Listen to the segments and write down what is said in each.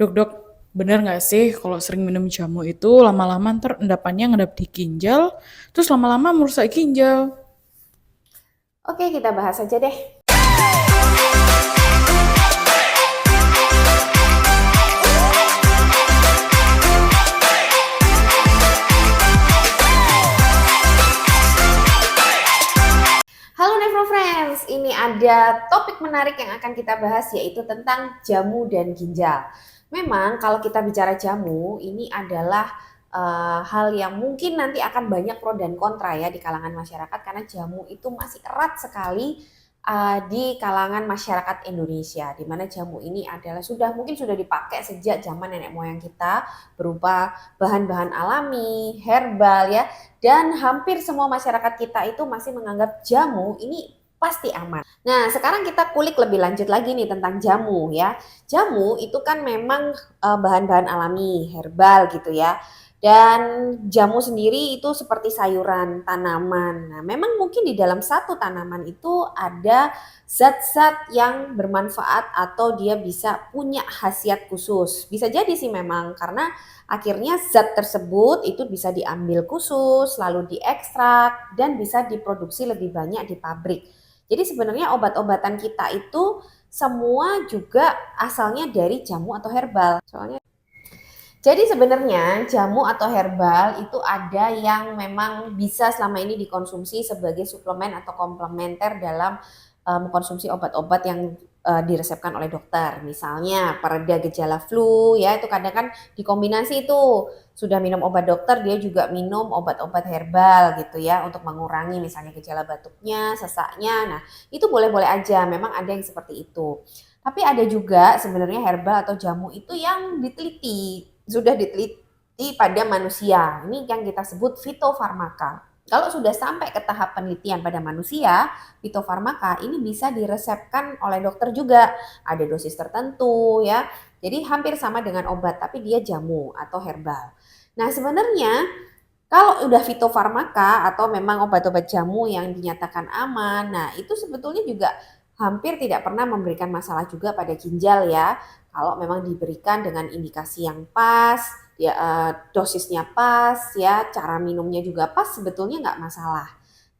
Dok, dok, bener nggak sih kalau sering minum jamu itu lama-lama ntar endapannya ngedap di ginjal, terus lama-lama merusak ginjal. Oke, kita bahas aja deh. Halo Nevro Friends, ini ada topik menarik yang akan kita bahas yaitu tentang jamu dan ginjal. Memang kalau kita bicara jamu, ini adalah hal yang mungkin nanti akan banyak pro dan kontra ya di kalangan masyarakat karena jamu itu masih erat sekali di kalangan masyarakat Indonesia, di mana jamu ini adalah mungkin sudah dipakai sejak zaman nenek moyang kita berupa bahan-bahan alami, herbal ya, dan hampir semua masyarakat kita itu masih menganggap jamu ini pasti aman. Nah, sekarang kita kulik lebih lanjut lagi nih tentang jamu ya. Jamu itu kan memang bahan-bahan alami, herbal gitu ya. Dan jamu sendiri itu seperti sayuran, tanaman. Nah, memang mungkin di dalam satu tanaman itu ada zat-zat yang bermanfaat atau dia bisa punya khasiat khusus. Bisa jadi sih memang karena akhirnya zat tersebut itu bisa diambil khusus, lalu diekstrak dan bisa diproduksi lebih banyak di pabrik. Jadi sebenarnya obat-obatan kita itu semua juga asalnya dari jamu atau herbal. Jadi sebenarnya jamu atau herbal itu ada yang memang bisa selama ini dikonsumsi sebagai suplemen atau komplementer dalam mengkonsumsi obat-obat yang diresepkan oleh dokter. Misalnya pereda gejala flu ya, itu kadang kan dikombinasi itu. Sudah minum obat dokter, dia juga minum obat-obat herbal gitu ya untuk mengurangi misalnya gejala batuknya, sesaknya. Nah, itu boleh-boleh aja, memang ada yang seperti itu. Tapi ada juga sebenarnya herbal atau jamu itu yang sudah diteliti pada manusia. Ini yang kita sebut fitofarmaka. Kalau sudah sampai ke tahap penelitian pada manusia, fitofarmaka ini bisa diresepkan oleh dokter juga. Ada dosis tertentu ya. Jadi hampir sama dengan obat, tapi dia jamu atau herbal. Nah, sebenarnya kalau udah fitofarmaka atau memang obat-obat jamu yang dinyatakan aman, nah itu sebetulnya juga hampir tidak pernah memberikan masalah juga pada ginjal ya. Kalau memang diberikan dengan indikasi yang pas, ya, dosisnya pas, ya, cara minumnya juga pas, sebetulnya nggak masalah.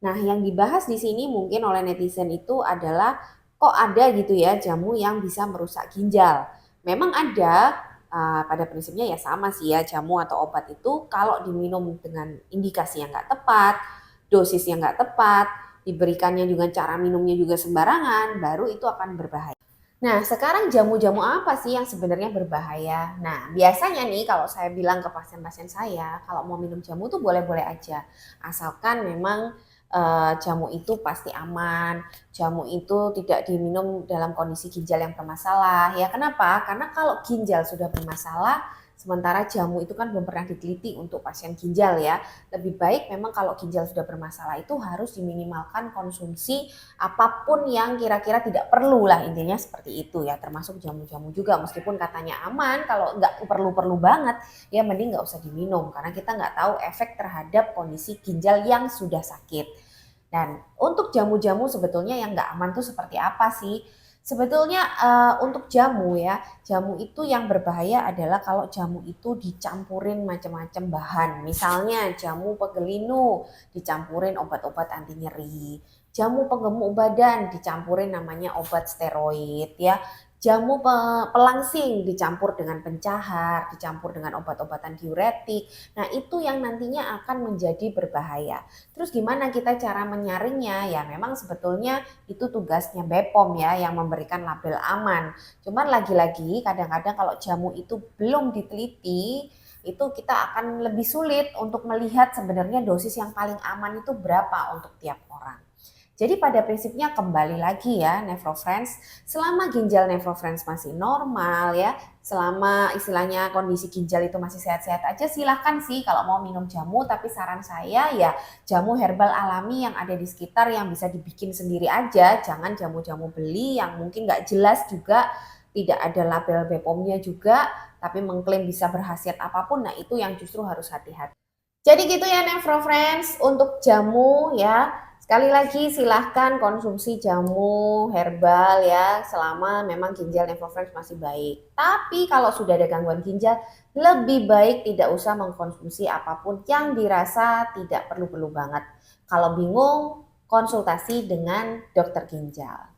Nah, yang dibahas di sini mungkin oleh netizen itu adalah kok ada gitu ya jamu yang bisa merusak ginjal. Memang ada, pada prinsipnya ya sama sih ya jamu atau obat itu kalau diminum dengan indikasi yang nggak tepat, dosis yang nggak tepat, diberikannya juga cara minumnya juga sembarangan, baru itu akan berbahaya. Nah, sekarang jamu-jamu apa sih yang sebenarnya berbahaya? Nah, biasanya nih kalau saya bilang ke pasien-pasien saya, kalau mau minum jamu tuh boleh-boleh aja. Asalkan memang jamu itu pasti aman, jamu itu tidak diminum dalam kondisi ginjal yang bermasalah. Ya, kenapa? Karena kalau ginjal sudah bermasalah, sementara jamu itu kan belum pernah diteliti untuk pasien ginjal ya. Lebih baik memang kalau ginjal sudah bermasalah itu harus diminimalkan konsumsi apapun yang kira-kira tidak perlu lah, intinya seperti itu ya, termasuk jamu-jamu juga meskipun katanya aman, kalau nggak perlu-perlu banget ya mending nggak usah diminum karena kita nggak tahu efek terhadap kondisi ginjal yang sudah sakit. Dan untuk jamu-jamu sebetulnya yang nggak aman tuh seperti apa sih? Sebetulnya untuk jamu ya, jamu itu yang berbahaya adalah kalau jamu itu dicampurin macam-macam bahan. Misalnya jamu pegelinu dicampurin obat-obat anti nyeri, jamu penggemuk badan dicampurin namanya obat steroid ya, jamu pelangsing dicampur dengan pencahar, dicampur dengan obat-obatan diuretik. Nah, itu yang nantinya akan menjadi berbahaya. Terus gimana kita cara menyaringnya? Ya memang sebetulnya itu tugasnya BPOM ya yang memberikan label aman. Cuman lagi-lagi kadang-kadang kalau jamu itu belum diteliti, itu kita akan lebih sulit untuk melihat sebenarnya dosis yang paling aman itu berapa untuk tiap orang. Jadi pada prinsipnya kembali lagi ya Nefrofriends, selama ginjal Nefrofriends masih normal ya, selama istilahnya kondisi ginjal itu masih sehat-sehat aja, silahkan sih kalau mau minum jamu, tapi saran saya ya jamu herbal alami yang ada di sekitar yang bisa dibikin sendiri aja, jangan jamu-jamu beli yang mungkin nggak jelas juga, tidak ada label BPOM-nya juga, tapi mengklaim bisa berkhasiat apapun, nah itu yang justru harus hati-hati. Jadi gitu ya Nefro Friends untuk jamu ya. Sekali lagi silahkan konsumsi jamu herbal ya selama memang ginjal Nephro masih baik. Tapi kalau sudah ada gangguan ginjal, lebih baik tidak usah mengkonsumsi apapun yang dirasa tidak perlu-perlu banget. Kalau bingung, konsultasi dengan dokter ginjal.